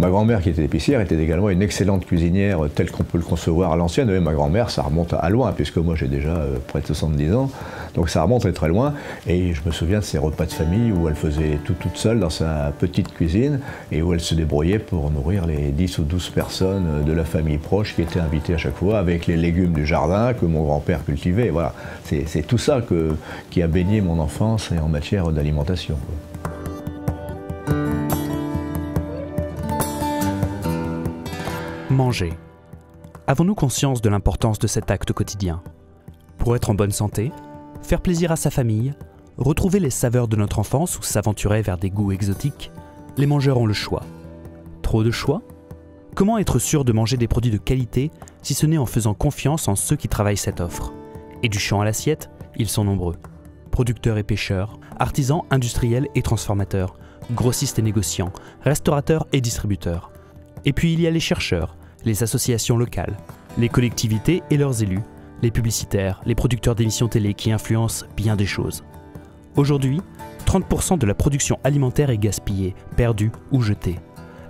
Ma grand-mère, qui était épicière, était également une excellente cuisinière telle qu'on peut le concevoir à l'ancienne. Et ma grand-mère, ça remonte à loin, puisque moi j'ai déjà près de 70 ans, donc ça remonte très très loin. Et je me souviens de ces repas de famille où elle faisait tout toute seule dans sa petite cuisine et où elle se débrouillait pour nourrir les 10 ou 12 personnes de la famille proche qui étaient invitées à chaque fois avec les légumes du jardin que mon grand-père cultivait. Voilà. C'est tout ça qui a baigné mon enfance en matière d'alimentation. Manger. Avons-nous conscience de l'importance de cet acte quotidien? Pour être en bonne santé, faire plaisir à sa famille, retrouver les saveurs de notre enfance ou s'aventurer vers des goûts exotiques, les mangeurs ont le choix. Trop de choix? Comment être sûr de manger des produits de qualité si ce n'est en faisant confiance en ceux qui travaillent cette offre? Et du champ à l'assiette, ils sont nombreux. Producteurs et pêcheurs, artisans, industriels et transformateurs, grossistes et négociants, restaurateurs et distributeurs. Et puis il y a les chercheurs, les associations locales, les collectivités et leurs élus, les publicitaires, les producteurs d'émissions télé qui influencent bien des choses. Aujourd'hui, 30% de la production alimentaire est gaspillée, perdue ou jetée.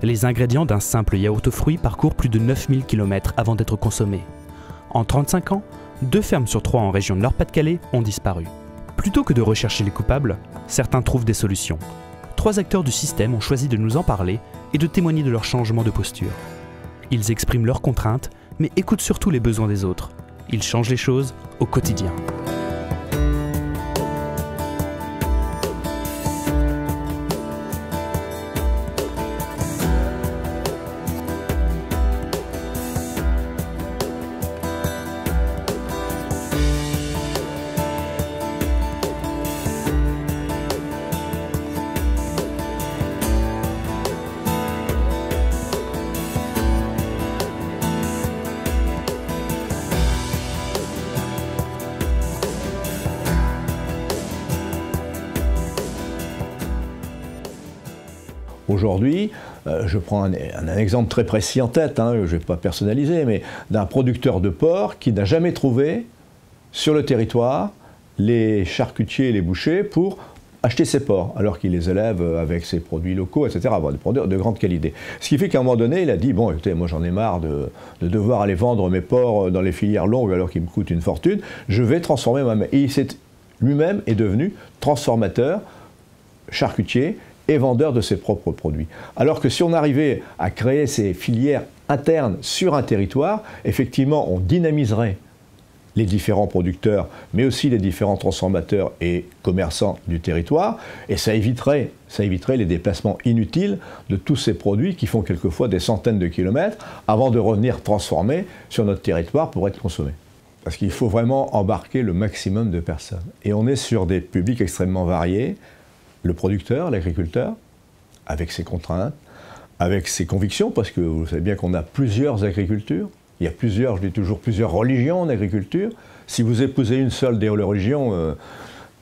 Les ingrédients d'un simple yaourt aux fruits parcourent plus de 9000 km avant d'être consommés. En 35 ans, 2 fermes sur 3 en région de Nord-Pas-de-Calais ont disparu. Plutôt que de rechercher les coupables, certains trouvent des solutions. 3 acteurs du système ont choisi de nous en parler et de témoigner de leur changement de posture. Ils expriment leurs contraintes, mais écoutent surtout les besoins des autres. Ils changent les choses au quotidien. Aujourd'hui, je prends un exemple très précis en tête, je ne vais pas personnaliser, mais d'un producteur de porc qui n'a jamais trouvé sur le territoire les charcutiers et les bouchers pour acheter ses porcs, alors qu'il les élève avec ses produits locaux, etc., des produits de grande qualité. Ce qui fait qu'à un moment donné, il a dit, bon, écoutez, moi j'en ai marre de devoir aller vendre mes porcs dans les filières longues alors qu'ils me coûtent une fortune, je vais transformer moi-même. Et lui-même est devenu transformateur, charcutier, et vendeur de ses propres produits. Alors que si on arrivait à créer ces filières internes sur un territoire, effectivement, on dynamiserait les différents producteurs, mais aussi les différents transformateurs et commerçants du territoire, et ça éviterait les déplacements inutiles de tous ces produits qui font quelquefois des centaines de kilomètres avant de revenir transformés sur notre territoire pour être consommés. Parce qu'il faut vraiment embarquer le maximum de personnes. Et on est sur des publics extrêmement variés. Le producteur, l'agriculteur, avec ses contraintes, avec ses convictions, parce que vous savez bien qu'on a plusieurs agricultures, il y a plusieurs, je dis toujours, plusieurs religions en agriculture. Si vous épousez une seule des religions,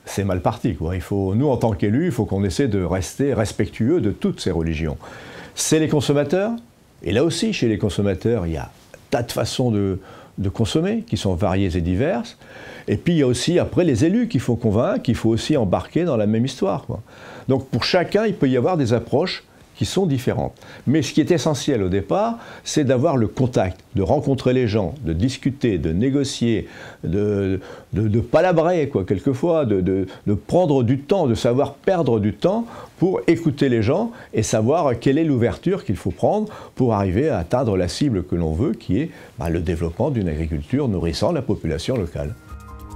c'est mal parti, quoi. Nous, en tant qu'élus, il faut qu'on essaie de rester respectueux de toutes ces religions. C'est les consommateurs, et là aussi, chez les consommateurs, il y a un tas de façons de consommer, qui sont variées et diverses. Et puis il y a aussi après les élus qu'il faut convaincre, qu'il faut aussi embarquer dans la même histoire, quoi. Donc pour chacun, il peut y avoir des approches qui sont différentes. Mais ce qui est essentiel au départ, c'est d'avoir le contact, de rencontrer les gens, de discuter, de négocier, de palabrer, quoi, quelquefois, de prendre du temps, de savoir perdre du temps pour écouter les gens et savoir quelle est l'ouverture qu'il faut prendre pour arriver à atteindre la cible que l'on veut, qui est le développement d'une agriculture nourrissant la population locale.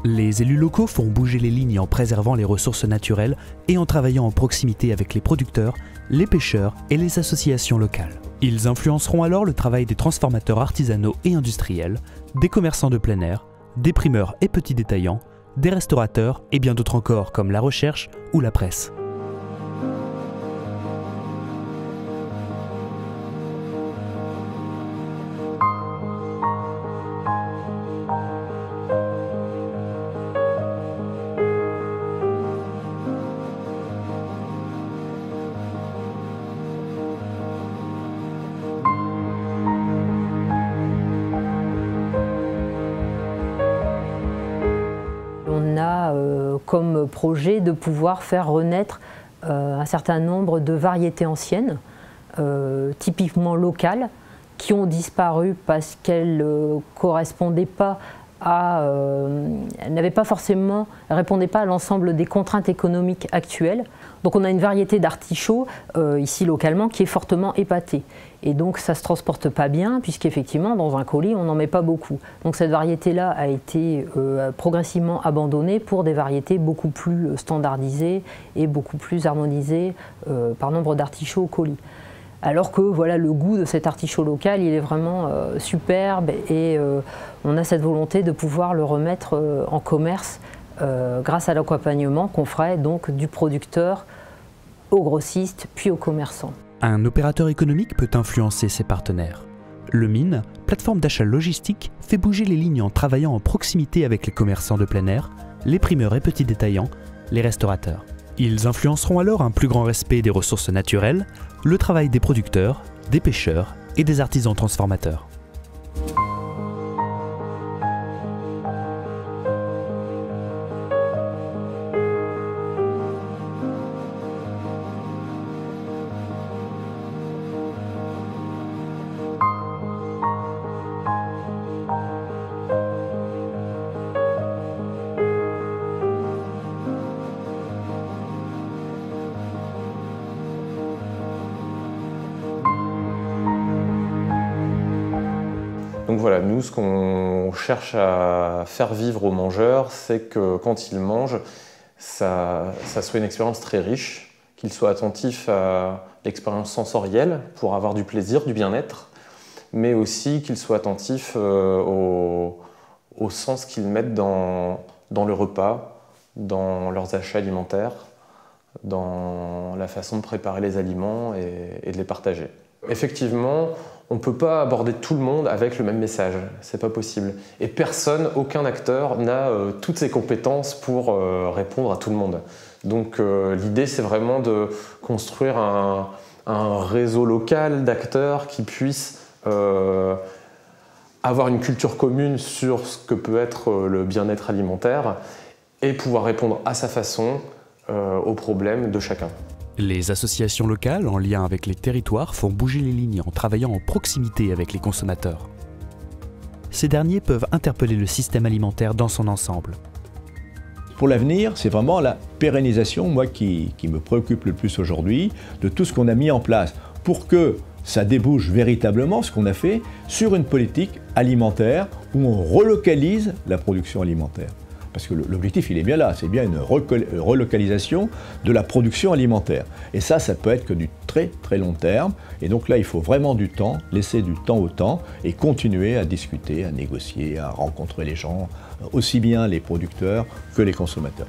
Les élus locaux font bouger les lignes en préservant les ressources naturelles et en travaillant en proximité avec les producteurs, les pêcheurs et les associations locales. Ils influenceront alors le travail des transformateurs artisanaux et industriels, des commerçants de plein air, des primeurs et petits détaillants, des restaurateurs et bien d'autres encore comme la recherche ou la presse. On a comme projet de pouvoir faire renaître un certain nombre de variétés anciennes typiquement locales, qui ont disparu parce qu'elles ne correspondaient pas elles répondaient pas à l'ensemble des contraintes économiques actuelles. Donc on a une variété d'artichauts ici localement qui est fortement épatée. Et donc ça ne se transporte pas bien puisqu'effectivement dans un colis on n'en met pas beaucoup. Donc cette variété-là a été progressivement abandonnée pour des variétés beaucoup plus standardisées et beaucoup plus harmonisées par nombre d'artichauts au colis. Alors que voilà, le goût de cet artichaut local, il est vraiment superbe et on a cette volonté de pouvoir le remettre en commerce grâce à l'accompagnement qu'on ferait donc du producteur au grossiste puis au commerçant. Un opérateur économique peut influencer ses partenaires. Le MIN, plateforme d'achat logistique, fait bouger les lignes en travaillant en proximité avec les commerçants de plein air, les primeurs et petits détaillants, les restaurateurs. Ils influenceront alors un plus grand respect des ressources naturelles, le travail des producteurs, des pêcheurs et des artisans transformateurs. Donc voilà, nous, ce qu'on cherche à faire vivre aux mangeurs, c'est que quand ils mangent, ça soit une expérience très riche, qu'ils soient attentifs à l'expérience sensorielle pour avoir du plaisir, du bien-être, mais aussi qu'ils soient attentifs au sens qu'ils mettent dans le repas, dans leurs achats alimentaires, dans la façon de préparer les aliments et de les partager. Effectivement, on ne peut pas aborder tout le monde avec le même message, c'est pas possible. Et personne, aucun acteur n'a toutes ses compétences pour répondre à tout le monde. Donc l'idée c'est vraiment de construire un réseau local d'acteurs qui puissent avoir une culture commune sur ce que peut être le bien-être alimentaire et pouvoir répondre à sa façon aux problèmes de chacun. Les associations locales, en lien avec les territoires, font bouger les lignes en travaillant en proximité avec les consommateurs. Ces derniers peuvent interpeller le système alimentaire dans son ensemble. Pour l'avenir, c'est vraiment la pérennisation, moi, qui me préoccupe le plus aujourd'hui, de tout ce qu'on a mis en place pour que ça débouche véritablement, ce qu'on a fait, sur une politique alimentaire où on relocalise la production alimentaire. Parce que l'objectif, il est bien là, c'est bien une relocalisation de la production alimentaire. Et ça peut être que du très très long terme. Et donc là, il faut vraiment du temps, laisser du temps au temps et continuer à discuter, à négocier, à rencontrer les gens, aussi bien les producteurs que les consommateurs.